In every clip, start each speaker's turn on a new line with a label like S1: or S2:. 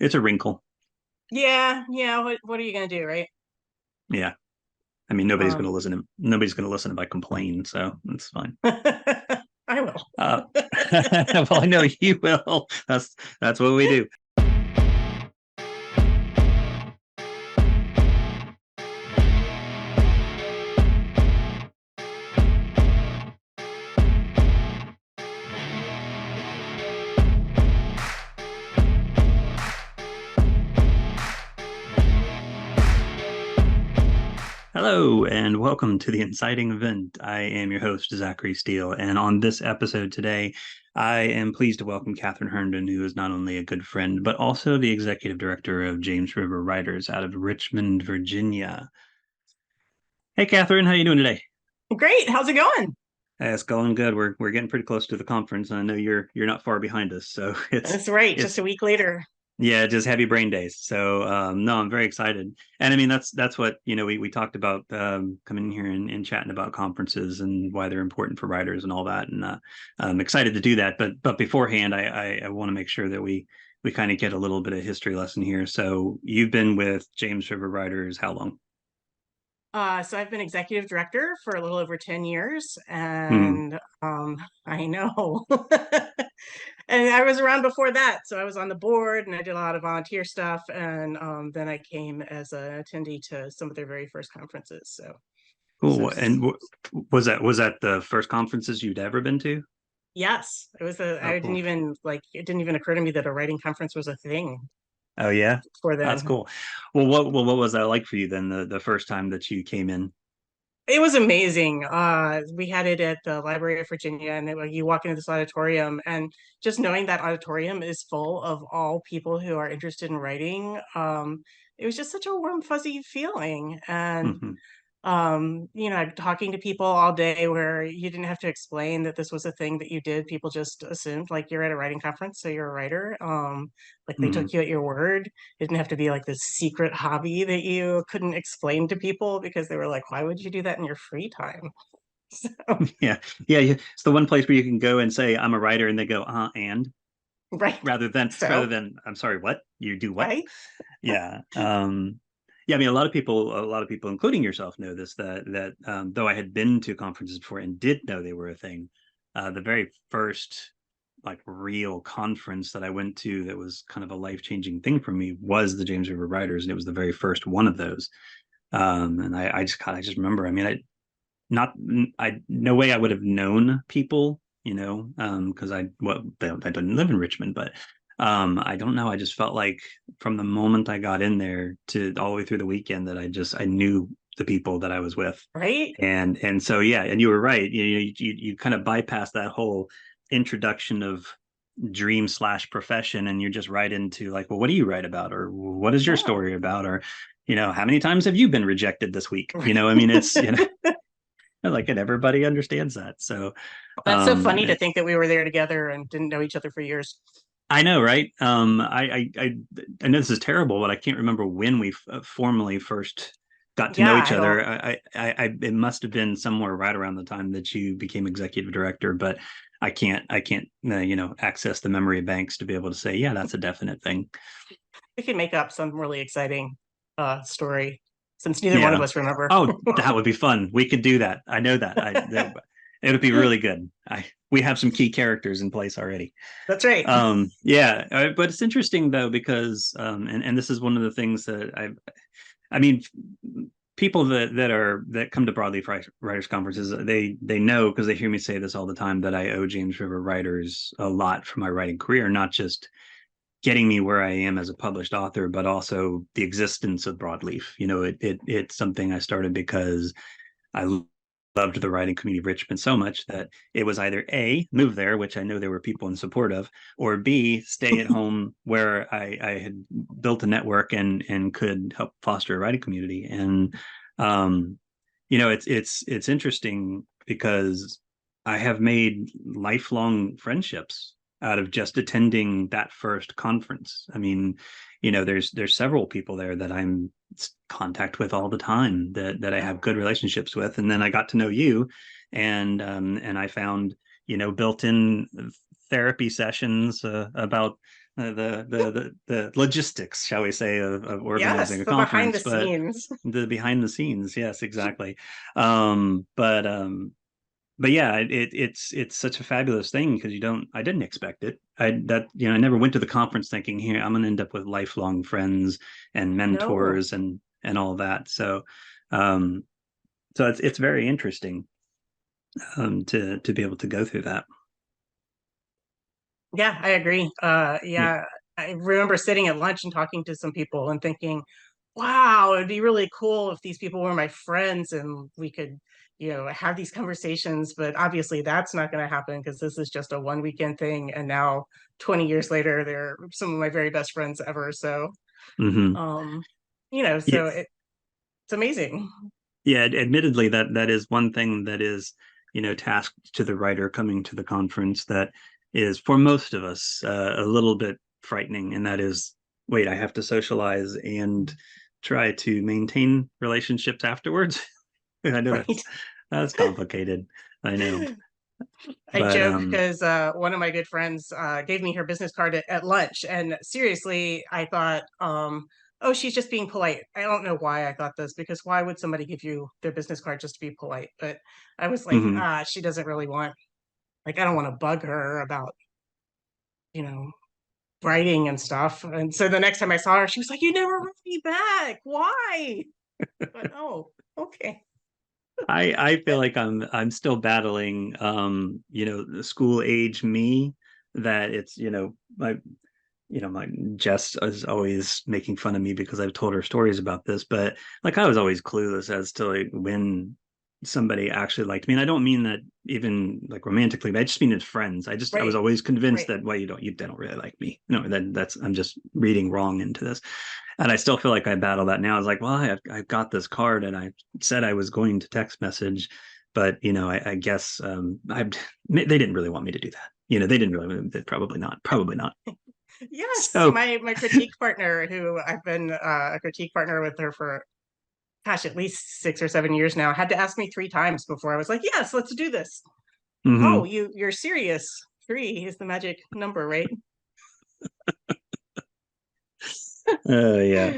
S1: It's a wrinkle.
S2: Yeah. What are you gonna do, right?
S1: Yeah. I mean, nobody's going
S2: Um,
S1: to listen to nobody's going to listen if I complain, so it's fine.
S2: I will.
S1: Uh, well, I know you will. That's what we do. Hello, and welcome to the Inciting Event. I am your host, Zachary Steele, and on this episode today, I am pleased to welcome Katharine Herndon, who is not only a good friend, but also the executive director of James River Writers out of Richmond, Virginia. Hey, Katharine, how you doing today?
S2: Great. How's it going?
S1: It's going good. We're getting pretty close to the conference, and I know you're not far behind us, so
S2: That's right. Just
S1: it's
S2: a week later.
S1: yeah, just heavy brain days. So no, I'm very excited. And I mean that's what, we talked about coming in here and chatting about conferences and why they're important for writers and all that. And I'm excited to do that. But beforehand, I want to make sure that we kind of get a little bit of history lesson here. So you've been with James River Writers how long?
S2: So I've been executive director for a little over 10 years,
S1: Hmm.
S2: and I know. And I was around before that, so I was on the board and I did a lot of volunteer stuff, and then I came as an attendee to some of their very first conferences. So
S1: Cool. And was that the first conferences you'd ever been to?
S2: yes, it was a.
S1: Oh,
S2: I didn't
S1: cool.
S2: even it didn't even occur to me that a writing conference was a thing
S1: Oh yeah,
S2: before
S1: that's
S2: then.
S1: cool. Well, what was that like for you then? The first time that you came in?
S2: It was amazing. We had it at the Library of Virginia, and you walk into this auditorium, and just knowing that auditorium is full of all people who are interested in writing, it was just such a warm, fuzzy feeling. And
S1: Hmm.
S2: talking to people all day where you didn't have to explain that this was a thing that you did. People just assumed like you're at a writing conference, so you're a writer. Like they
S1: Hmm.
S2: took you at your word. It didn't have to be like this secret hobby that you couldn't explain to people because they were like, why would you do that in your free time? So,
S1: Yeah, yeah. It's the one place where you can go and say I'm a writer, and they go, and
S2: right.
S1: rather than I'm sorry, what you do what?
S2: Right.
S1: Yeah. Yeah. I mean, a lot of people, including yourself, know this that though I had been to conferences before and did know they were a thing, the very first like real conference that I went to that was kind of a life changing thing for me was the James River Writers, and it was the very first one of those. And I just remember. I mean, not I no way I would have known people, because I didn't live in Richmond, but I don't know. I just felt like from the moment I got in there to all the way through the weekend that I knew the people that I was with.
S2: Right.
S1: And so yeah, and you were right. You kind of bypass that whole introduction of dream/profession, and you're just right into like, well, what do you write about, or what is your
S2: Yeah.
S1: story about, or how many times have you been rejected this week?
S2: Right.
S1: I mean, it's like, and everybody understands that. So
S2: That's so
S1: um
S2: funny to think that we were there together and didn't know each other for years.
S1: I know, right? I know this is terrible, but I can't remember when we formally first got to know
S2: Yeah,
S1: each
S2: I don't.
S1: other. It must have been somewhere right around the time that you became executive director, but I can't access the memory banks to be able to say, yeah, that's a definite thing.
S2: We could make up some really exciting story since neither one of
S1: Yeah.
S2: us remember.
S1: Oh, that would be fun. We could do that. I know that. It would be really good. We have some key characters in place already.
S2: That's right.
S1: Yeah, but it's interesting though because and this is one of the things that I mean, people that come to Broadleaf Writers Conferences, they know because they hear me say this all the time that I owe James River Writers a lot for my writing career, not just getting me where I am as a published author, but also the existence of Broadleaf. It's something I started because I loved the writing community of Richmond so much that it was either A, move there, which I know there were people in support of, or B, stay at home where I had built a network and could help foster a writing community. And um, it's interesting because I have made lifelong friendships out of just attending that first conference. I mean, there's several people there that I'm contact with all the time that I have good relationships with. And then I got to know you, and I found built-in therapy sessions about the logistics, shall we say, of
S2: Yes,
S1: organizing a
S2: the behind
S1: conference,
S2: the
S1: but
S2: scenes.
S1: the behind the scenes, yes, exactly. um but um but yeah, it's such a fabulous thing because I didn't expect it. I never went to the conference thinking, here I'm going to end up with lifelong friends and
S2: No.
S1: mentors and all that. Um so it's very interesting, to be able to go through that.
S2: Yeah, I agree.
S1: Yeah.
S2: Yeah, I remember sitting at lunch and talking to some people and thinking, wow, it'd be really cool if these people were my friends and we could, have these conversations. But obviously, that's not going to happen because this is just a one weekend thing. And now, 20 years later, they're some of my very best friends ever. So,
S1: Hmm.
S2: um,
S1: Yeah,
S2: it's amazing.
S1: yeah, admittedly, that is one thing that is, tasked to the writer coming to the conference, that is for most of us a little bit frightening, and that is, wait, I have to socialize and try to maintain relationships afterwards. I know
S2: Right.
S1: that's complicated. I know,
S2: I
S1: but
S2: joke because one of my good friends gave me her business card at lunch, and seriously, I thought, oh, she's just being polite. I don't know why I thought this because why would somebody give you their business card just to be polite? But I was like,
S1: mhm.
S2: she doesn't really want, like, I don't want to bug her about, you know, writing and stuff. And so the next time I saw her, she was like, "You never wrote me back. Why?" But oh, okay,
S1: I feel like I'm still battling, the school age me, that it's, my Jess is always making fun of me because I've told her stories about this, but like I was always clueless as to like when somebody actually liked me. And I don't mean that even like romantically, but I just mean as friends. I was
S2: right,
S1: always convinced
S2: right.
S1: that, well, they don't really like me. No, that's I'm just reading wrong into this. And I still feel like I battle that now. I was like, well, I've got this card and I said I was going to text message, but I guess they didn't really want me to do that. They didn't really, probably not.
S2: Yes,
S1: So,
S2: my critique partner, who I've been a critique partner with her for gosh, at least 6 or 7 years now, had to ask me 3 times before I was like, "Yes, let's do this." Oh,
S1: mhm.
S2: you're serious? Three is the magic number, right?
S1: Yeah.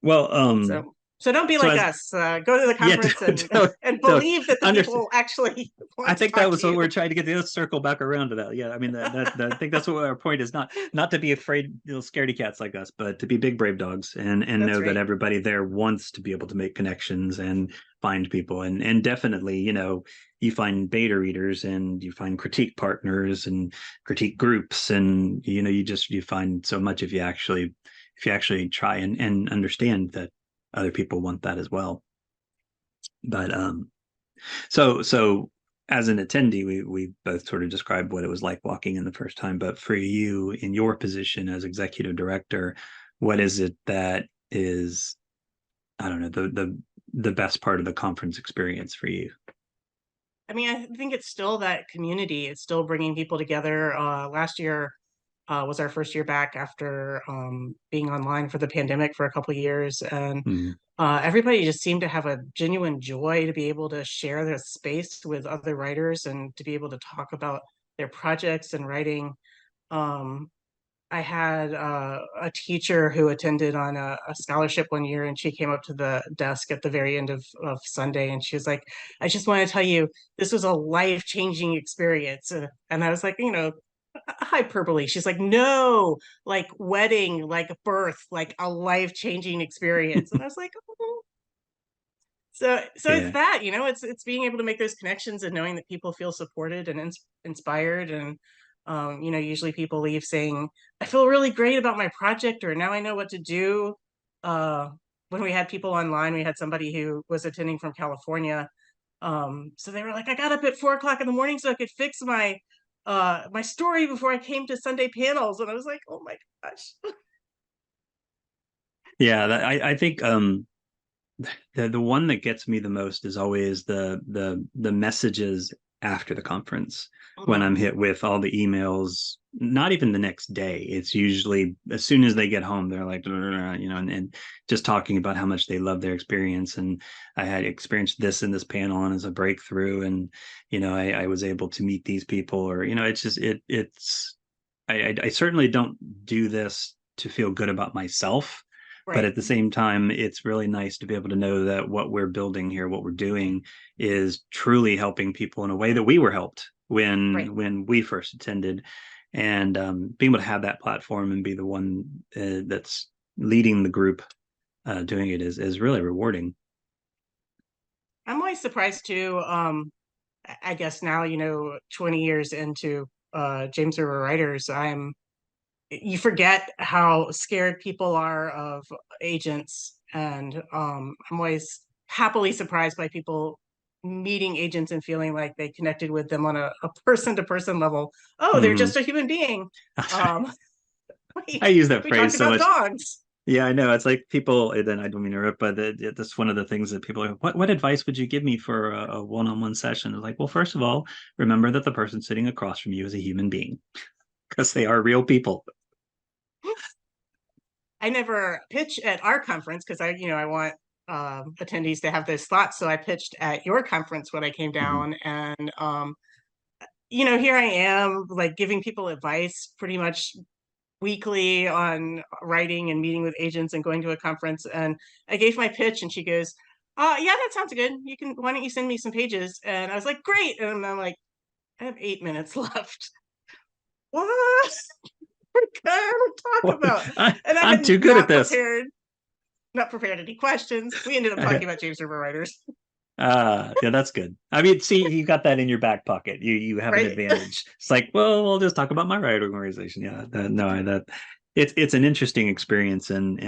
S1: Well,
S2: So don't be
S1: so
S2: like
S1: as
S2: us. Go to the
S1: yeah,
S2: conference and and
S1: don't
S2: believe that the
S1: understand.
S2: people actually
S1: I
S2: want to
S1: think
S2: talk
S1: that was
S2: to
S1: what
S2: you.
S1: we're trying to get. Let's circle back around to that. Yeah, I mean I think that's what our point is, not to be afraid, scaredy cats like us, but to be big brave dogs, and
S2: That's
S1: know that
S2: right.
S1: everybody there wants to be able to make connections and find people, and definitely, you find beta readers and you find critique partners and critique groups, and you find so much if you actually try and understand that other people want that as well. But so as an attendee, we both sort of described what it was like walking in the first time. But for you, in your position as executive director, what is it that is, I don't know, the best part of the conference experience for you?
S2: I mean, I think it's still that community. It's still bringing people together. Last year was our first year back after being online for the pandemic for a couple of years, and
S1: Mm.
S2: everybody just seemed to have a genuine joy to be able to share their space with other writers and to be able to talk about their projects and writing. Um, I had a teacher who attended on a scholarship one year, and she came up to the desk at the very end of Sunday, and she was like, "I just want to tell you, this was a life-changing experience." And I was like, hyperbole. She's like, "No, like wedding, like birth, like a life-changing experience." And I was like, "Oh." So it's
S1: Yeah.
S2: that, it's being able to make those connections and knowing that people feel supported and inspired. And usually people leave saying, "I feel really great about my project," or "Now I know what to do." uh when we had people online, we had somebody who was attending from California. So they were like, "I got up at 4 o'clock in the morning so I could fix my story before I came to Sunday panels." And I was like, "Oh my gosh."
S1: Yeah, I think the one that gets me the most is always the messages after the conference, when
S2: Mhm.
S1: I'm hit with all the emails. Not even the next day, it's usually as soon as they get home, they're like, and just talking about how much they love their experience, and I had experienced this in this panel and as a breakthrough, and I was able to meet these people, or it's just it's I certainly don't do this to feel good about myself, but
S2: Right,
S1: at the same time, it's really nice to be able to know that what we're building here, what we're doing, is truly helping people in a way that we were helped
S2: right.
S1: when we first attended, and being able to have that platform and be the one that's leading the group doing it is really rewarding.
S2: I'm always surprised too. I guess now, 20 years into James River Writers, you forget how scared people are of agents. And I'm always happily surprised by people meeting agents and feeling like they connected with them on a person to person level. Oh, they're
S1: Mm-hmm.
S2: just a human being. Um,
S1: I
S2: wait,
S1: use that
S2: we talked
S1: phrase so
S2: about
S1: much.
S2: dogs.
S1: Yeah, I know. It's like people, and then I don't mean to interrupt, but that's one of the things that people are, what advice would you give me for a one-on-one session? It's like, well, first of all, remember that the person sitting across from you is a human being because they are real people.
S2: I never pitch at our conference because I want attendees to have those thoughts. So I pitched at your conference when I came
S1: Mhm.
S2: down, and here I am, like giving people advice pretty much weekly on writing and meeting with agents and going to a conference. And I gave my pitch, and she goes, "Yeah, that sounds good. Why don't you send me some pages?" And I was like, "Great!" And I'm like, "I have 8 minutes left. What? What can I talk about?" And I
S1: I'm
S2: had
S1: too good at
S2: not
S1: this.
S2: prepared not prepared any questions. We ended up talking about James River Writers,
S1: Yeah, that's good. I mean, see, you got that in your back pocket. You have an
S2: right?
S1: advantage. It's like, well, we'll just talk about my writing organization. Yeah, no, that it's an interesting experience, and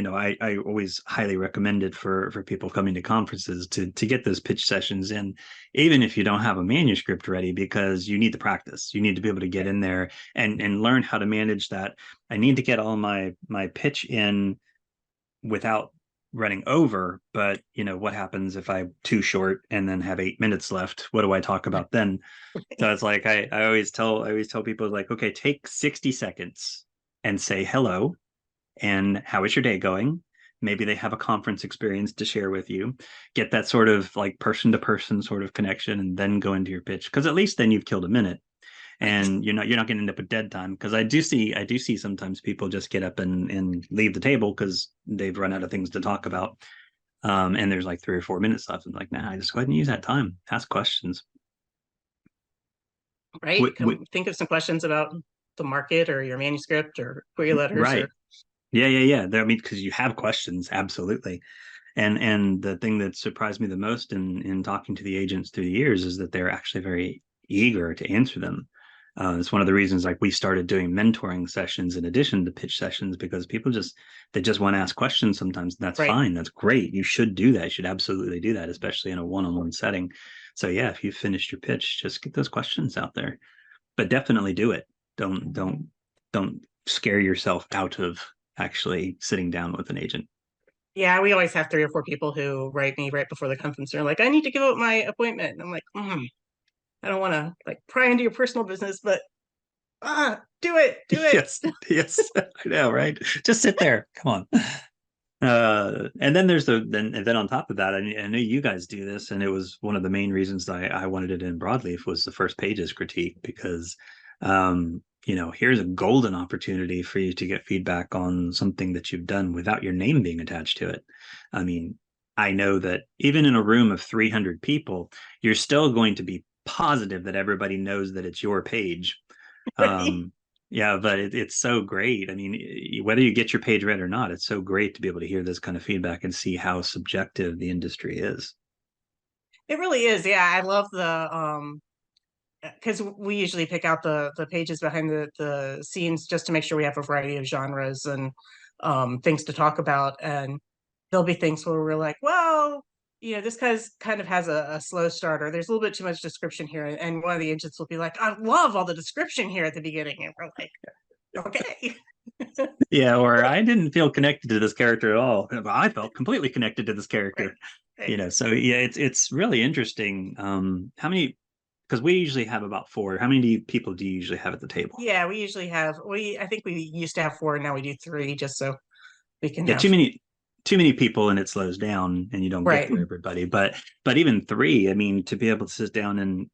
S1: I always highly recommend it for people coming to conferences to get those pitch sessions in, even if you don't have a manuscript ready, because you need to practice. You need to be able to get
S2: Right.
S1: in there and learn how to manage that. I need to get all my pitch in without running over, but what happens if I'm too short and then have 8 minutes left? What do I talk about then? So it's like I always tell people, like, okay, take 60 seconds and say hello and how is your day going. Maybe they have a conference experience to share with you. Get that sort of like person to person sort of connection, and then go into your pitch, because at least then you've killed a minute,
S2: Right.
S1: and you're not going to end up with dead time, because I do see sometimes people just get up and leave the table because they've run out of things to talk about, and there's like 3 or 4 minutes left, and like, nah, just go ahead and use that time, ask questions.
S2: Right. Come think of some questions about the market or your manuscript or query letters
S1: Right.
S2: or
S1: Yeah. I mean, because you have questions, absolutely. And the thing that surprised me the most in talking to the agents through the years is that they're actually very eager to answer them. It's one of the reasons, like, we started doing mentoring sessions in addition to pitch sessions, because people they just want to ask questions sometimes. That's
S2: right.
S1: fine. That's great. You should do that. You should absolutely do that, especially in a one-on-one setting. So yeah, if you've finished your pitch, just get those questions out there. But definitely do it. Don't scare yourself out of actually sitting down with an agent.
S2: Yeah, we always have 3 or 4 people who write me right before the conference. They're like, "I need to give up my appointment." And I'm like, I don't want to like pry into your personal business, but do it, do it.
S1: Yes, yes, I know, right? Just sit there. Come on. And then there's then on top of that, I know you guys do this, and it was one of the main reasons I wanted it in Broadleaf, was the first pages critique, because here's a golden opportunity for you to get feedback on something that you've done without your name being attached to it. I mean, I know that even in a room of 300 people, you're still going to be positive that everybody knows that it's your page.
S2: Right.
S1: um yeah, but it's so great. I mean, whether you get your page read or not, it's so great to be able to hear this kind of feedback and see how subjective the industry is.
S2: It really is. Yeah, I love the because we usually pick out the pages behind the scenes just to make sure we have a variety of genres and things to talk about. And there'll be things where we're like, well, this guy's kind of has a slow starter. There's a little bit too much description here. And one of the agents will be like, "I love all the description here at the beginning." And we're like, okay.
S1: Yeah, or I didn't feel connected to this character at all. I felt completely connected to this
S2: Right.
S1: character.
S2: Right.
S1: So yeah, it's really interesting. How many? Because we usually have about four. How many people do you usually have at the table?
S2: Yeah, we usually have I think we used to have 4, now we do 3 just so we can
S1: Yeah,
S2: have
S1: too many people, and it slows down, and you don't get
S2: right.
S1: through everybody. But even three, I mean, to be able to sit down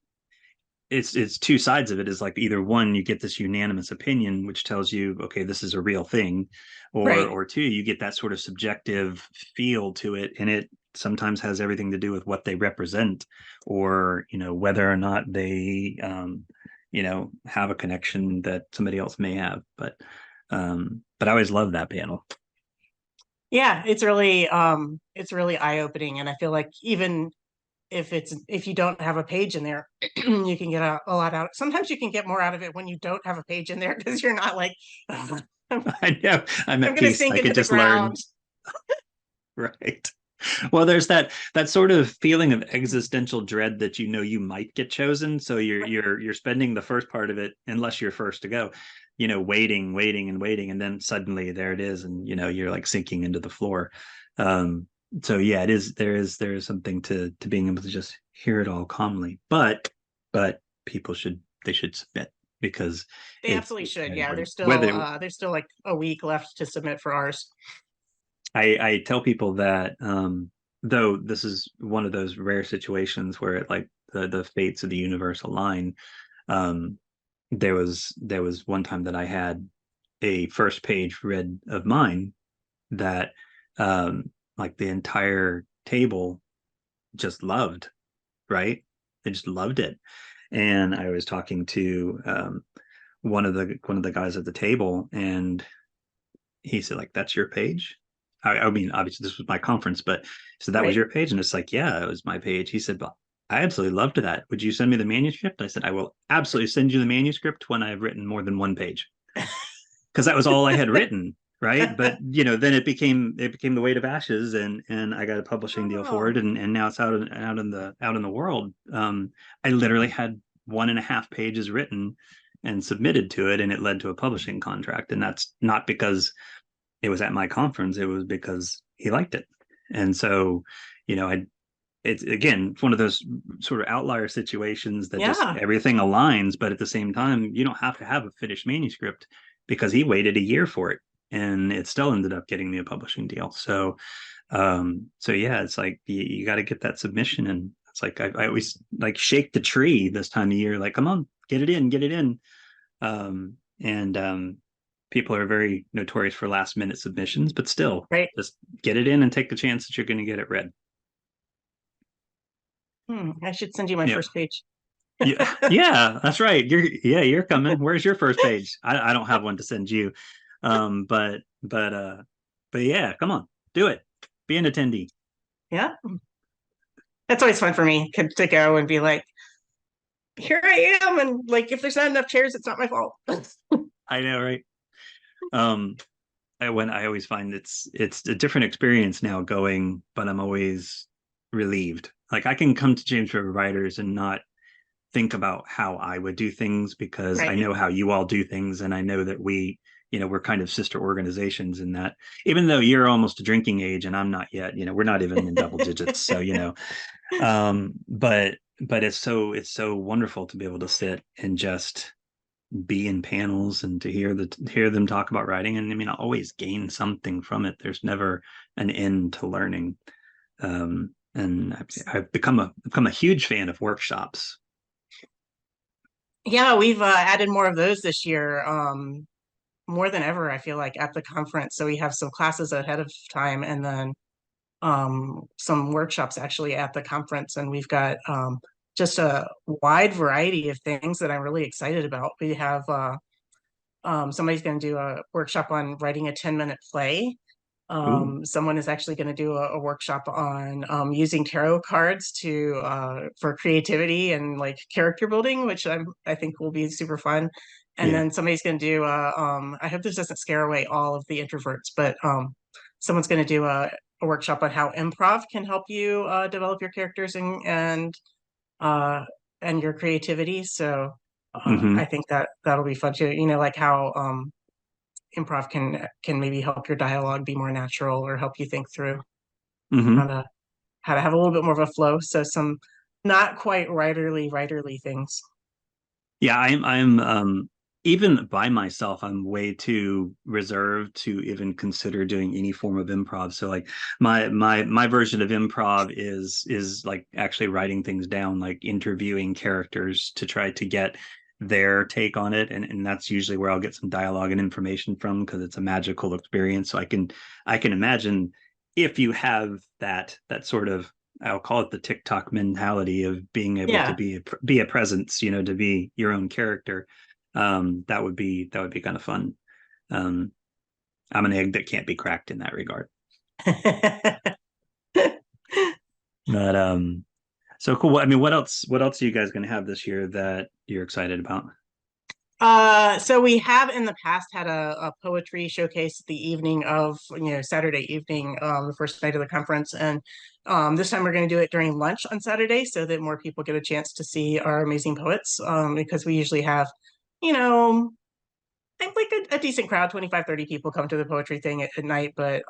S1: it's two sides of it. Is like either one, you get this unanimous opinion which tells you, okay, this is a real thing,
S2: Right.
S1: or two, you get that sort of subjective feel to it, and it sometimes has everything to do with what they represent, or whether or not they have a connection that somebody else may have. But I always love that panel.
S2: Yeah, it's really eye-opening, and I feel like even if you don't have a page in there, you can get a lot out. Sometimes you can get more out of it when you don't have a page in there because you're not like, "Ugh,
S1: I know, I'm
S2: I'm
S1: at
S2: gonna
S1: peace,
S2: sink
S1: I could
S2: into the
S1: just learn.
S2: ground."
S1: Right. Well, there's that sort of feeling of existential dread that you might get chosen. So you're spending the first part of it, unless you're first to go, waiting, waiting, and waiting, and then suddenly there it is, and you're like sinking into the floor. Um, so yeah, it is there is something to being able to just hear it all calmly. But people should submit, because
S2: They
S1: it's
S2: absolutely
S1: it's
S2: should.
S1: very
S2: Yeah,
S1: important. Whether
S2: there's still like a week left to submit for ours.
S1: I tell people that, though this is one of those rare situations where it, like, the fates of the universe align. Um, there was one time that I had a first page read of mine that, like, the entire table just loved, right? They just loved it. And I was talking to, one of the guys at the table, and he said, like, that's your page. I mean, obviously this was my conference, but so that was
S2: Right.
S1: your page. And it's like, yeah, it was my page. He said, well, I absolutely loved that. Would you send me the manuscript? I said, I will absolutely send you the manuscript when I've written more than one page, because that was all I had written. Right. But then it became the weight of ashes, and I got a publishing deal for it.
S2: Oh,
S1: And now it's out in the world. I literally had 1.5 pages written and submitted to it, and it led to a publishing contract. And that's not because it was at my conference. It was because he liked it. And so, I it's again one of those sort of outlier situations that just
S2: yeah.
S1: everything aligns, but at the same time, you don't have to have a finished manuscript, because he waited a year for it, and it still ended up getting me a publishing deal. So yeah, it's like you got to get that submission. And it's like I always like shake the tree this time of year, like, come on, get it in, get it in. And People are very notorious for last minute submissions, but still,
S2: Right.
S1: just get it in and take the chance that you're going to get it read.
S2: I should send you my
S1: Yeah.
S2: first page.
S1: Yeah, yeah, that's right. You're coming. Where's your first page? I don't have one to send you. But yeah, come on, do it. Be an attendee.
S2: Yeah. That's always fun for me to go and be like, here I am. And like, if there's not enough chairs, it's not my fault.
S1: I know, right? Um, I always find it's a different experience now going, but I'm always relieved. Like, I can come to James River Writers and not think about how I would do things, because I
S2: Right.
S1: know how you all do things, and I know that we're kind of sister organizations in that. Even though you're almost a drinking age and I'm not yet, we're not even in double digits. So, but it's so wonderful to be able to sit and just be in panels, and to hear them talk about writing. And I mean, I always gain something from it. There's never an end to learning. And I've become a huge fan of workshops.
S2: Yeah, we've added more of those this year, more than ever, I feel like, at the conference. So we have some classes ahead of time, and then some workshops actually at the conference. And we've got just a wide variety of things that I'm really excited about. We have somebody's going to do a workshop on writing a 10-minute play.
S1: Ooh,
S2: Someone is actually going to do a workshop on using tarot cards to for creativity and like character building, which I think will be super fun. And
S1: yeah.
S2: then somebody's going to do I hope this doesn't scare away all of the introverts, but someone's going to do a workshop on how improv can help you develop your characters uh, and your creativity. So I
S1: Hmm.
S2: think that that'll be fun too. You know, like how improv can maybe help your dialogue be more natural or help you think through how
S1: Hmm.
S2: to how to have a little bit more of a flow. So some not quite writerly things.
S1: Yeah, I'm even by myself, I'm way too reserved to even consider doing any form of improv. So like my version of improv is like actually writing things down, like interviewing characters to try to get their take on it. And that's usually where I'll get some dialogue and information from, because it's a magical experience. So I can imagine if you have that sort of, I'll call it the TikTok mentality of being able to
S2: Yeah.
S1: be a presence, to be your own character. That would be kind of fun. Um, I'm an egg that can't be cracked in that regard. But so cool. I mean, what else are you guys going to have this year that you're excited about?
S2: So we have in the past had a poetry showcase the evening of, Saturday evening, the first night of the conference. And this time we're going to do it during lunch on Saturday so that more people get a chance to see our amazing poets. Because we usually have, you know, I think like a decent crowd, 25, 30 people come to the poetry thing at night, but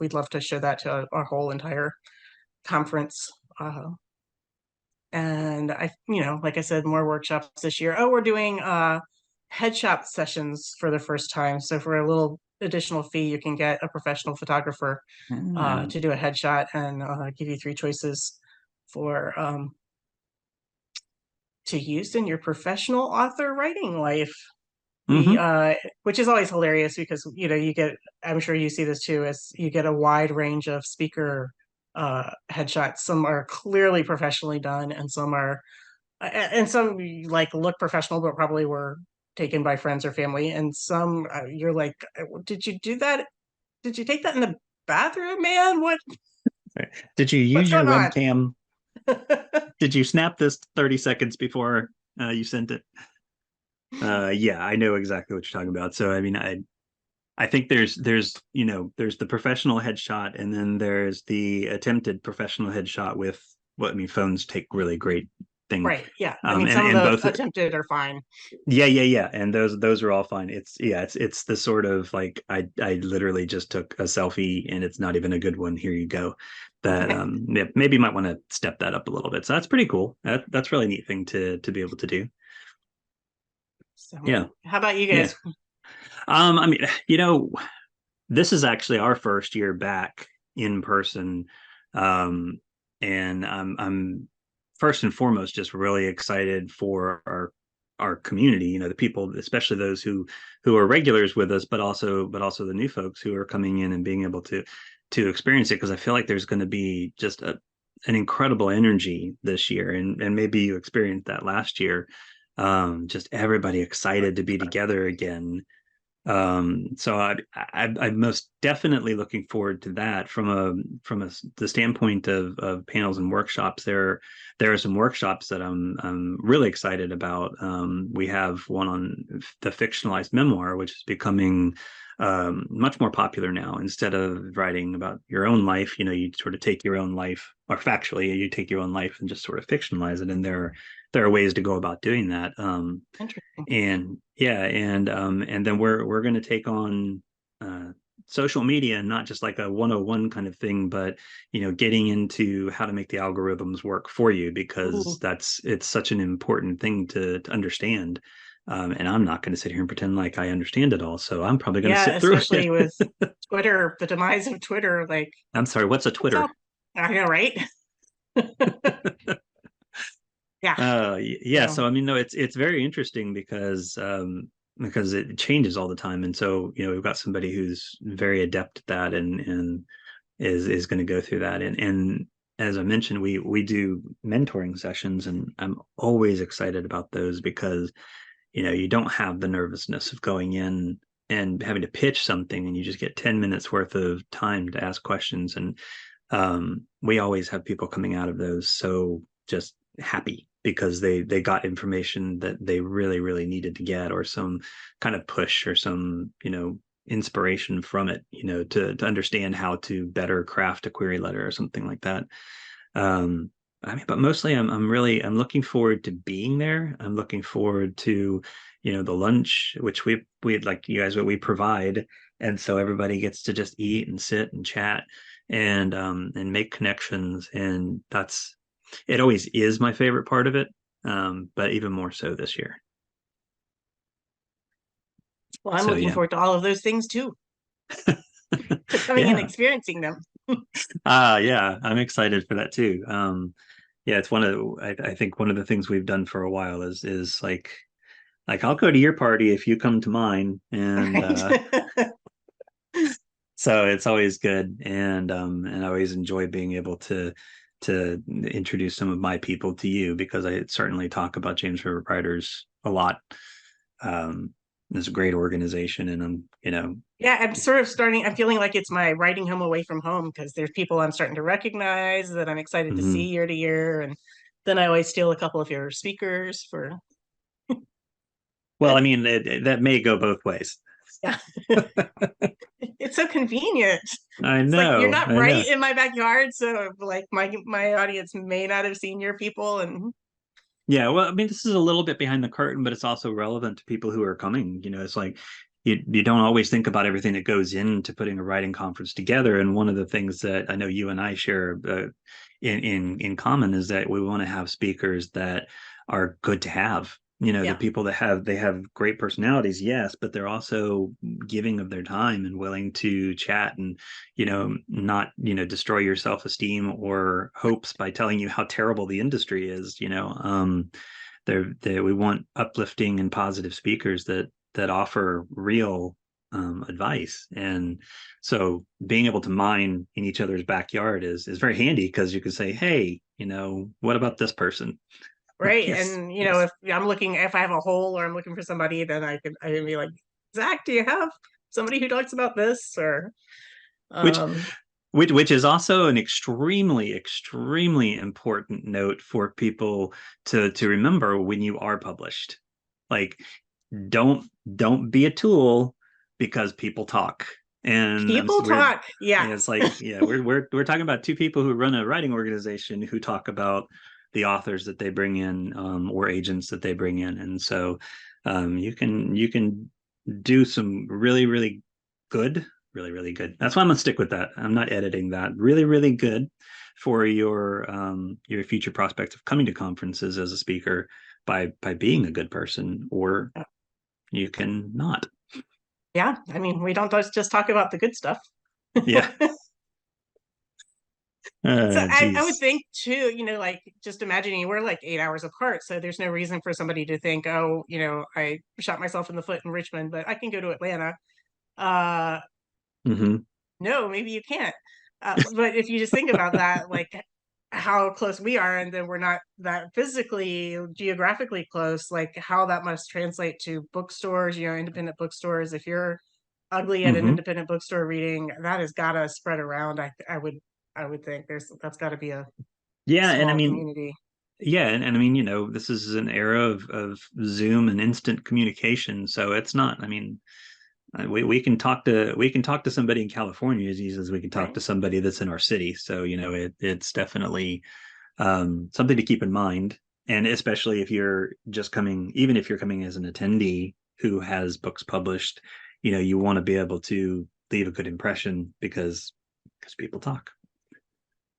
S2: we'd love to show that to our whole entire conference. And like I said, more workshops this year. Oh, we're doing headshot sessions for the first time. So for a little additional fee, you can get a professional photographer
S1: Mm.
S2: to do a headshot and give you three choices for to use in your professional author writing life. We
S1: Mm-hmm.
S2: which is always hilarious because you get, I'm sure you see this too, as you get a wide range of speaker headshots. Some are clearly professionally done, and some are and some like look professional but probably were taken by friends or family, and some you're like, did you do that, did you take that in the bathroom, man?
S1: Did you
S2: What's
S1: use your
S2: going on?
S1: webcam? Did you snap this 30 seconds before you sent it? Yeah, I know exactly what you're talking about. So I mean, I think there's the professional headshot, and then there's the attempted professional headshot with what I mean, phones take really great thing.
S2: Right, yeah, I mean some of
S1: And
S2: the
S1: both,
S2: attempted are fine.
S1: yeah, and those are all fine. It's the sort of like I literally just took a selfie and it's not even a good one. Here you go. That yeah, maybe you might want to step that up a little bit. So that's pretty cool. That's really neat thing to be able to do.
S2: So
S1: Yeah,
S2: how about you
S1: yeah.
S2: guys?
S1: I mean, this is actually our first year back in person. Um, and I'm first and foremost just really excited for our community, the people, especially those who are regulars with us, but also the new folks who are coming in and being able to experience it, because I feel like there's going to be just an incredible energy this year, and maybe you experienced that last year. Just everybody excited to be together again. So I'm most definitely looking forward to that from the standpoint of panels and workshops. There are some workshops that I'm really excited about. We have one on the fictionalized memoir, which is becoming much more popular now. Instead of writing about your own life, you sort of take your own life, or factually, you take your own life and just sort of fictionalize it. And there are ways to go about doing that.
S2: Interesting.
S1: And yeah, and then we're going to take on uh social media, not just like a 101 kind of thing, but getting into how to make the algorithms work for you, because
S2: Ooh.
S1: it's such an important thing to understand. And I'm not going to sit here and pretend like I understand it all, so I'm probably going to
S2: Yeah,
S1: sit through
S2: especially
S1: it.
S2: with Twitter, the demise of Twitter, like
S1: I'm sorry, what's a
S2: what's
S1: Twitter?
S2: up? I know, right? Yeah.
S1: Yeah, so I mean, no, it's very interesting because it changes all the time. And so we've got somebody who's very adept at that, and is going to go through that. And as I mentioned, we do mentoring sessions, and I'm always excited about those, because you don't have the nervousness of going in and having to pitch something, and you just get 10 minutes worth of time to ask questions. And we always have people coming out of those so just happy, because they got information that they really really needed to get, or some kind of push, or some inspiration from it, to understand how to better craft a query letter or something like that. I mean, but mostly I'm looking forward to being there. I'm looking forward to the lunch, which we like you guys, what we provide. And so everybody gets to just eat and sit and chat and make connections. And it always is my favorite part of it. But even more so this year.
S2: Well, I'm
S1: So
S2: looking
S1: yeah.
S2: forward to all of those things too, to coming and
S1: Yeah.
S2: experiencing them.
S1: Yeah, I'm excited for that too. Yeah, it's I think one of the things we've done for a while is like I'll go to your party if you come to mine. And
S2: Right.
S1: so it's always good. And I always enjoy being able to introduce some of my people to you, because I certainly talk about James River Writers a lot. It's a great organization, and
S2: Yeah, I'm sort of starting, I'm feeling like it's my writing home away from home because there's people I'm starting to recognize that I'm excited to see
S1: mhm.
S2: year to year. And then I always steal a couple of your speakers for,
S1: Well, I mean, that may go both ways.
S2: yeah, it's so convenient.
S1: I
S2: It's like you're
S1: know,
S2: not
S1: I know.
S2: right in my backyard, so like my audience may not have seen your people, and
S1: Yeah, well, I mean, this is a little bit behind the curtain, but it's also relevant to people who are coming. It's like you don't always think about everything that goes into putting a writing conference together. And one of the things that I know you and I share in common is that we want to have speakers that are good to have. The
S2: yeah,
S1: people that they have great personalities, yes, but they're also giving of their time and willing to chat and not destroy your self-esteem or hopes by telling you how terrible the industry is. We want uplifting and positive speakers that offer real advice. And so being able to mine in each other's backyard is very handy, because you can say, hey, what about this person? Like,
S2: right.
S1: yes,
S2: And
S1: yes.
S2: if I have a hole or I'm looking for somebody, then I can be like, Zach, do you have somebody who talks about this? Or
S1: which
S2: um,
S1: which is also an extremely important note for people to remember when you are published. Like, don't don't be a tool, because people talk. And
S2: people talk.
S1: it's
S2: Yes.
S1: like, yeah, we're talking about two people who run a writing organization who talk about the authors that they bring in, or agents that they bring in. And so you can do some good really good. That's why I'm gonna stick with that. I'm not editing that. Really good for your future prospects of coming to conferences as a speaker, by being a good person, or you can not.
S2: Yeah. I mean, we don't just talk about the good stuff.
S1: Yeah.
S2: So I would
S1: Geez.
S2: think too, like just imagining we're like 8 hours apart. So there's no reason for somebody to think, oh, I shot myself in the foot in Richmond, but I can go to Atlanta. Uh,
S1: Mm-hmm.
S2: no, maybe you can't. But if you just think about that, like how close we are, and then we're not that physically, geographically close, like how that must translate to bookstores, independent bookstores. If you're ugly at an
S1: Mm-hmm.
S2: independent bookstore reading, that has got to spread around. I would think that's got to be a
S1: Yeah, and I
S2: small
S1: mean,
S2: community.
S1: yeah, and I mean, this is an era of Zoom and instant communication, so it's not. I mean, we can talk to somebody in California as easy as we can talk
S2: Right.
S1: to somebody that's in our city. So it's definitely something to keep in mind. And especially if you're just coming, even if you're coming as an attendee who has books published, you want to be able to leave a good impression, because people talk.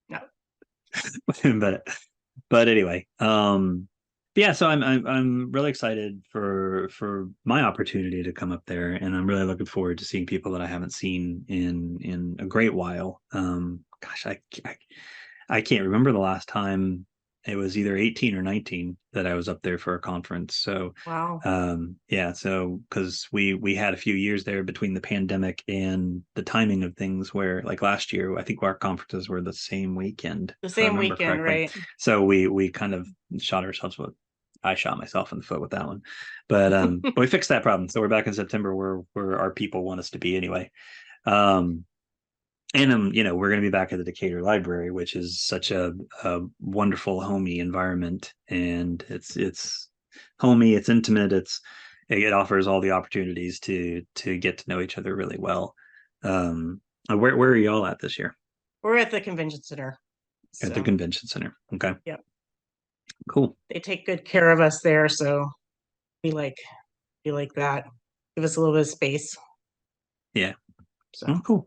S2: No.
S1: but but anyway, yeah. So I'm really excited for my opportunity to come up there, and I'm really looking forward to seeing people that I haven't seen in a great while. Gosh, I can't remember the last time. It was either 18 or 19 that I was up there for a conference. So
S2: Wow.
S1: yeah, so because we had a few years there between the pandemic and the timing of things, where like last year I think our conferences were the same weekend,
S2: The
S1: if I
S2: same
S1: remember
S2: weekend,
S1: correctly.
S2: right?
S1: So we kind of shot ourselves with I shot myself in the foot with that one. But we fixed that problem. So we're back in September, where our people want us to be anyway. Um and we're going to be back at the Decatur Library, which is such a wonderful, homey environment, and it's homey, it's intimate, it offers all the opportunities to get to know each other really well. Where are you all at this year?
S2: We're at the convention center.
S1: At the
S2: So,
S1: convention center. Okay,
S2: yeah,
S1: cool.
S2: they take good care of us there. So we like that. Give us a little bit of space.
S1: Yeah.
S2: So,
S1: Oh, cool.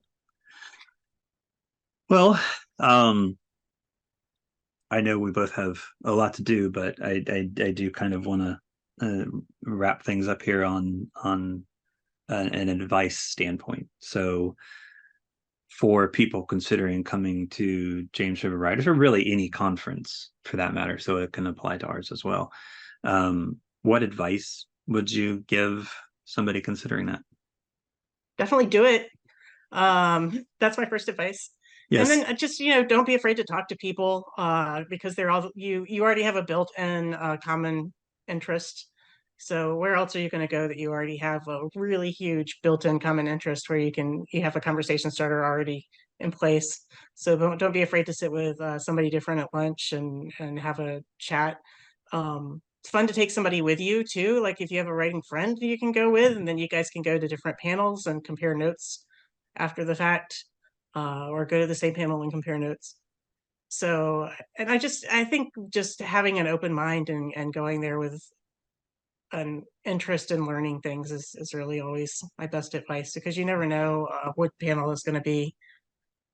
S1: Well, um, I know we both have a lot to do, but I do kind of want to wrap things up here on an advice standpoint. So for people considering coming to James River Writers, or really any conference for that matter, so it can apply to ours as well. What advice would you give somebody considering that?
S2: Definitely do it. That's my first advice. And then
S1: Yes.
S2: just, don't be afraid to talk to people, because they're all you already have a built-in common interest. So where else are you going to go that you already have a really huge built-in common interest where you have a conversation starter already in place. So don't be afraid to sit with somebody different at lunch and have a chat. It's fun to take somebody with you too. Like if you have a writing friend you can go with, and then you guys can go to different panels and compare notes after the fact, or go to the same panel and compare notes. So, and I think just having an open mind and going there with an interest in learning things is really always my best advice, because you never know what panel is going to be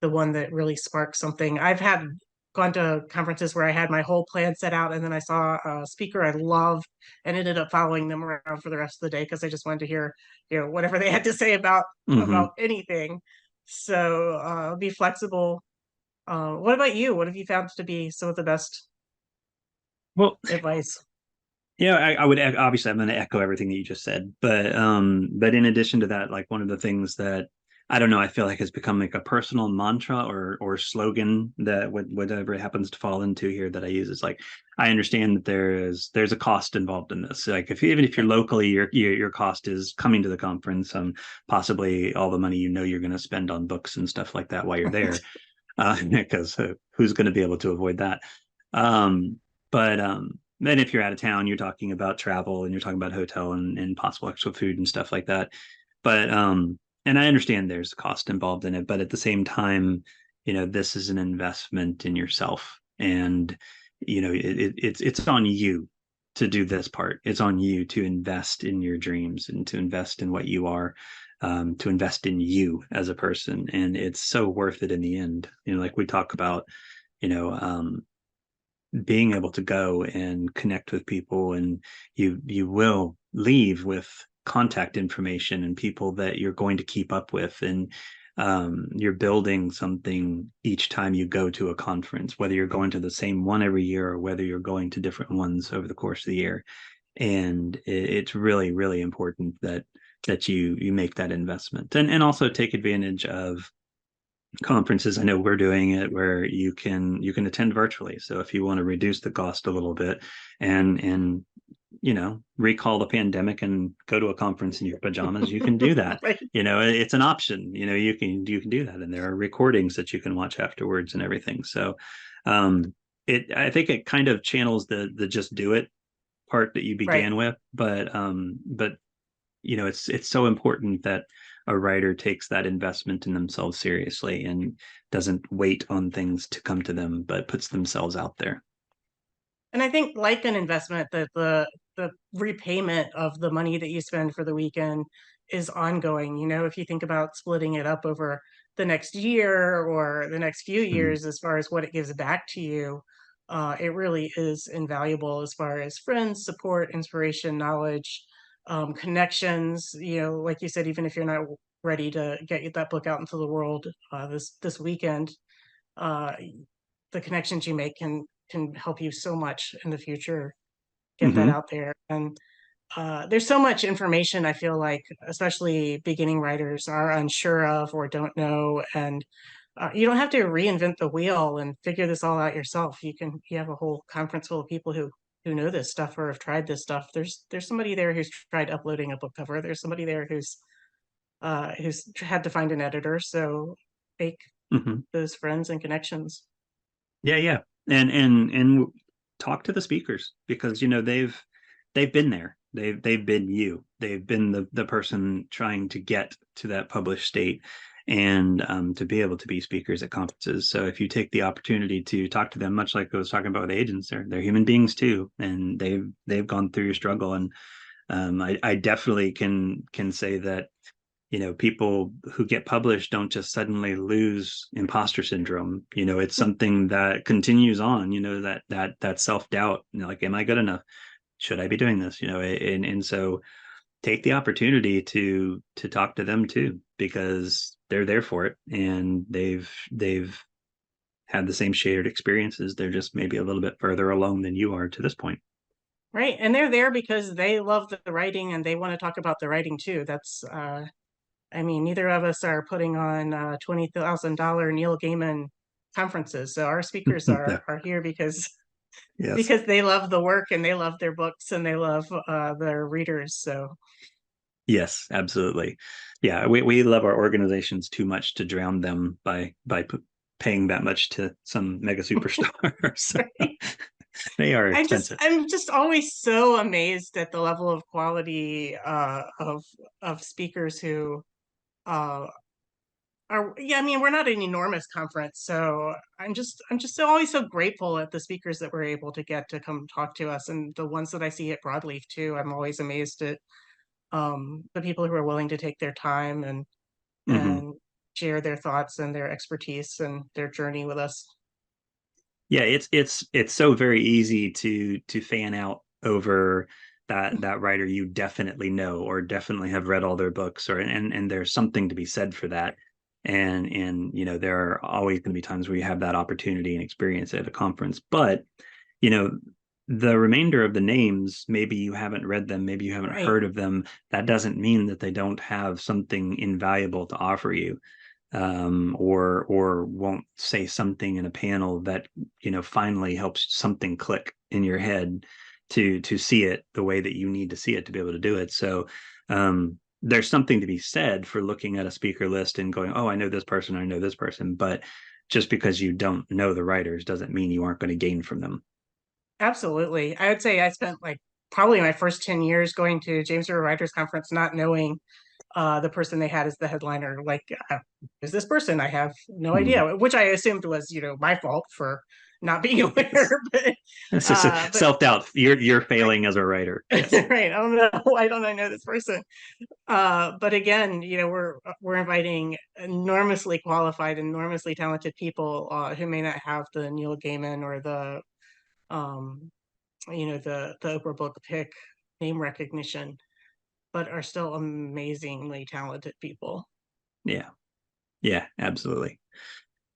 S2: the one that really sparks something. I've had gone to conferences where I had my whole plan set out, and then I saw a speaker I loved and ended up following them around for the rest of the day because I just wanted to hear, whatever they had to say
S1: Mm-hmm.
S2: about anything. So be flexible. What about you? What have you found to be some of the best
S1: Well,
S2: advice?
S1: yeah, I would obviously I'm going to echo everything that you just said, but in addition to that, like one of the things that I don't know, I feel like has become like a personal mantra or slogan that whatever it happens to fall into here that I use is like I understand that there's a cost involved in this. Like if even if you're locally, your cost is coming to the conference, possibly all the money you're going to spend on books and stuff like that while you're there, because who's going to be able to avoid that? But then if you're out of town, you're talking about travel and you're talking about hotel and possible extra food and stuff like that. But and I understand there's cost involved in it, but at the same time, this is an investment in yourself, and it's on you to do this part. It's on you to invest in your dreams and to invest in what you are, to invest in you as a person, and it's so worth it in the end. Like we talk about, you know, being able to go and connect with people, and you will leave with contact information and people that you're going to keep up with, and you're building something each time you go to a conference, whether you're going to the same one every year or whether you're going to different ones over the course of the year. And it's really really important that you make that investment, and also take advantage of conferences. I know we're doing it where you can attend virtually. So if you want to reduce the cost a little bit and recall the pandemic and go to a conference in your pajamas, you can do that.
S2: Right.
S1: It's an option. You can do that, and there are recordings that you can watch afterwards and everything. So it I think it kind of channels the just do it part that you
S2: Right.
S1: began with, but it's so important that a writer takes that investment in themselves seriously and doesn't wait on things to come to them, but puts themselves out there.
S2: And I think like an investment, that the repayment of the money that you spend for the weekend is ongoing. If you think about splitting it up over the next year or the next few
S1: Mm-hmm.
S2: years as far as what it gives back to you, it really is invaluable as far as friends, support, inspiration, knowledge, connections. Like you said, even if you're not ready to get that book out into the world this weekend, uh, the connections you make can help you so much in the future get that
S1: Mm-hmm.
S2: out there. And there's so much information I feel like especially beginning writers are unsure of or don't know, and you don't have to reinvent the wheel and figure this all out yourself. You have a whole conference full of people who know this stuff or have tried this stuff. There's somebody there who's tried uploading a book cover. There's somebody there who's had to find an editor. So make
S1: Mm-hmm.
S2: those friends and connections.
S1: Yeah, yeah, and talk to the speakers, because they've been there. They've been you. They've been the person trying to get to that published state, and to be able to be speakers at conferences. So if you take the opportunity to talk to them, much like I was talking about with agents, they're human beings too, and they've gone through your struggle. And I definitely can say that people who get published don't just suddenly lose imposter syndrome. It's something that continues on. That self-doubt, like, am I good enough? Should I be doing this? And so take the opportunity to talk to them too, because they're there for it, and they've had the same shared experiences. They're just maybe a little bit further along than you are to this point.
S2: Right. And they're there because they love the writing and they want to talk about the writing too. That's I mean, neither of us are putting on $20,000 Neil Gaiman conferences. So our speakers
S1: No.
S2: are here
S1: Yes.
S2: because they love the work and they love their books and they love their readers. So
S1: Yes, absolutely. Yeah, we love our organizations too much to drown them by paying that much to some mega superstar. So they are expensive.
S2: I'm just always so amazed at the level of quality of speakers who uh yeah, I mean, we're not an enormous conference, so I'm just so always so grateful at the speakers that we're able to get to come talk to us, and the ones that I see at Broadleaf too. I'm always amazed at the people who are willing to take their time
S1: Hmm.
S2: and share their thoughts and their expertise and their journey with us.
S1: Yeah, it's so very easy to fan out over that writer you definitely know or definitely have read all their books, or and there's something to be said for that. And you know, there are always going to be times where you have that opportunity and experience at a conference. But you know, the remainder of the names, maybe you haven't read them, maybe you haven't
S2: Right.
S1: heard of them. That doesn't mean that they don't have something invaluable to offer you, or won't say something in a panel that, you know, finally helps something click in your head to see it the way that you need to see it to be able to do it. So there's something to be said for looking at a speaker list and going, oh, I know this person, I know this person. But just because you don't know the writers doesn't mean you aren't going to gain from them.
S2: Absolutely. I would say I spent like probably my first 10 years going to James River Writers Conference not knowing the person they had as the headliner. Like, is this person? I have no
S1: Hmm.
S2: idea, which I assumed was, my fault for not being
S1: Yes.
S2: aware.
S1: It's just a
S2: But
S1: self-doubt. You're
S2: right,
S1: failing as a writer. Yes.
S2: right. I don't know. Why don't I know this person? But again, we're inviting enormously qualified, enormously talented people who may not have the Neil Gaiman or um, the Oprah book pick name recognition, but are still amazingly talented people.
S1: Yeah. Yeah, absolutely.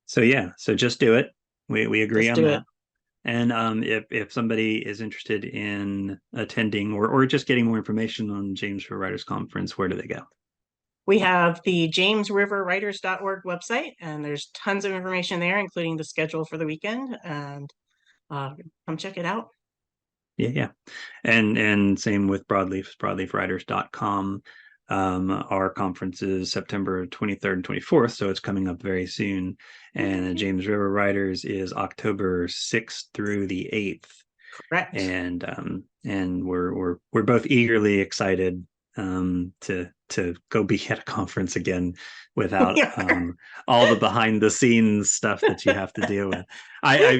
S1: So yeah, so just do it. We agree
S2: Just
S1: on
S2: do it.
S1: that. And if somebody is interested in attending or just getting more information on James for Writers Conference, where do they go?
S2: We have the jamesriverwriters.org website, and there's tons of information there, including the schedule for the weekend. And uh, come check it out.
S1: Yeah, yeah. And same with Broadleaf, broadleafwriters.com. Our conference is September 23rd and 24th, so it's coming up very soon. And James River Writers is October 6th through the 8th.
S2: Correct.
S1: And we're both eagerly excited to go be at a conference again
S2: We
S1: without
S2: are.
S1: all the behind the scenes stuff that you have to deal with.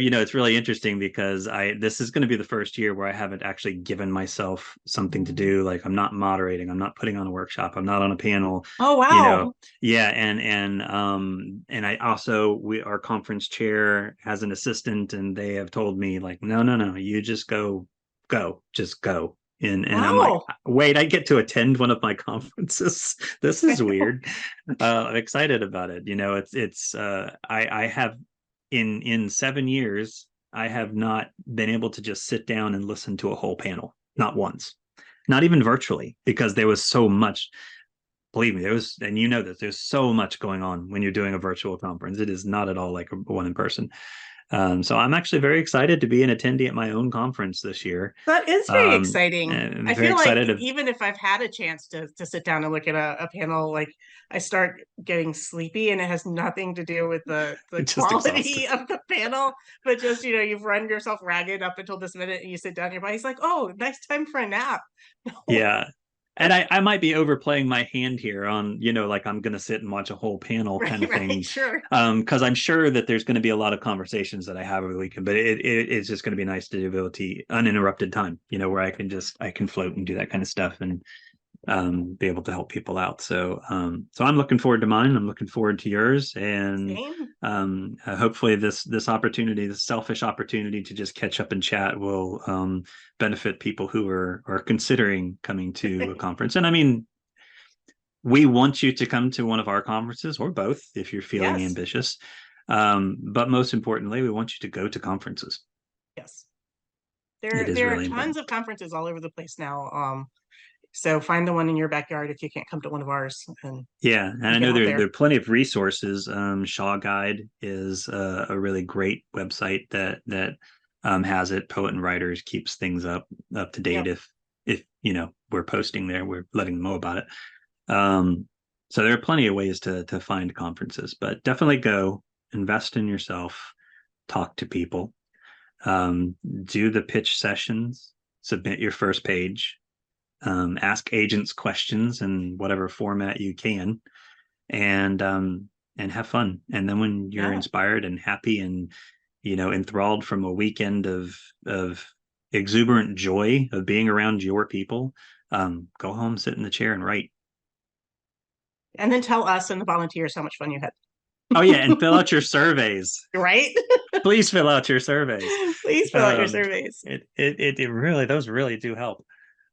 S1: You know, it's really interesting because I this is going to be the first year where I haven't actually given myself something to do. Like, I'm not moderating, I'm not putting on a workshop, I'm not on a panel,
S2: Oh,
S1: you know.
S2: wow.
S1: Yeah, and I also, we our conference chair has an assistant, and they have told me, like, no, you just just go. And I'm like,
S2: Wow.
S1: wait, I get to attend one of my conferences. This is weird. I'm excited about it. You know, I have, in 7 years, I have not been able to just sit down and listen to a whole panel, not once, not even virtually, because there was so much. Believe me, there was, and you know this, there's so much going on when you're doing a virtual conference. It is not at all like a one in person. So I'm actually very excited to be an attendee at my own conference this year.
S2: That is very exciting.
S1: And I'm
S2: I
S1: very
S2: feel like
S1: excited to
S2: even if I've had a chance to sit down and look at a panel, like I start getting sleepy and it has nothing to do with the
S1: just
S2: quality
S1: exhausted.
S2: of the panel, but just, you've run yourself ragged up until this minute and you sit down, your body's like, oh, nice time for a nap.
S1: Yeah. And I might be overplaying my hand here on, you know, like I'm going to sit and watch a whole panel kind
S2: Right,
S1: of
S2: right,
S1: thing.
S2: sure.
S1: Because I'm sure that there's going to be a lot of conversations that I have over the weekend, but it's just going to be nice to be able to uninterrupted time, you know, where I can float and do that kind of stuff, and be able to help people out. So I'm looking forward to mine. I'm looking forward to yours, and
S2: Same.
S1: Hopefully this opportunity, this selfish opportunity to just catch up and chat, will benefit people who are considering coming to a conference. And I mean, we want you to come to one of our conferences, or both if you're feeling
S2: Yes,
S1: ambitious. But most importantly, we want you to go to conferences.
S2: yes.
S1: It is
S2: There are
S1: really
S2: tons
S1: important.
S2: of conferences all over the place now. So find the one in your backyard if you can't come to one of ours,
S1: Yeah, and
S2: and
S1: I
S2: get
S1: know
S2: out
S1: there
S2: there.
S1: are plenty of resources. Shaw Guide is a really great website that has it. Poet and Writers keeps things up to date.
S2: Yep.
S1: If we're posting there, we're letting them know about it. Um, so there are plenty of ways to find conferences, but definitely go, invest in yourself, talk to people, do the pitch sessions, submit your first page, ask agents questions in whatever format you can, and have fun. And then when you're
S2: Yeah.
S1: inspired and happy and enthralled from a weekend of exuberant joy of being around your people, go home, sit in the chair, and write.
S2: And then tell us and the volunteers how much fun you had.
S1: Oh yeah, and fill out your surveys.
S2: Right?
S1: Please fill out your surveys.
S2: Please fill out your
S1: Um,
S2: surveys.
S1: it really, those really do help.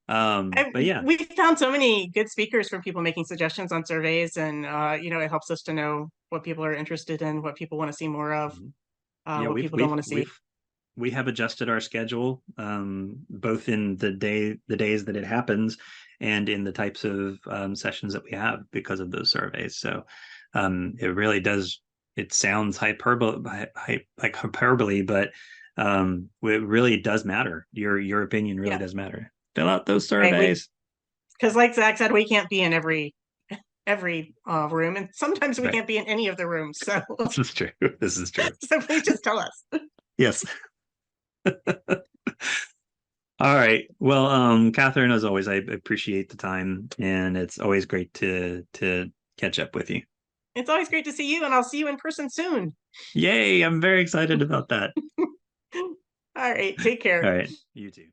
S1: But yeah.
S2: We found so many good speakers from people making suggestions on surveys, and it helps us to know what people are interested in, what people want to see more of,
S1: Yeah,
S2: what people don't want to see.
S1: we have adjusted our schedule, both in the days that it happens and in the types of sessions that we have because of those surveys. So it really does. It sounds like hyperbole, but it really does matter. Your opinion really
S2: Yeah,
S1: does matter. Fill out those
S2: right.
S1: surveys.
S2: Because like Zach said, we can't be in every room, and sometimes we
S1: Right.
S2: can't be in any of the rooms. So
S1: This is true. This is true.
S2: so please just tell us.
S1: Yes. All right. Well, Catherine, as always, I appreciate the time, and it's always great to catch up with you.
S2: It's always great to see you, and I'll see you in person soon.
S1: Yay! I'm very excited about that.
S2: All right, take
S1: All
S2: care.
S1: right. You too.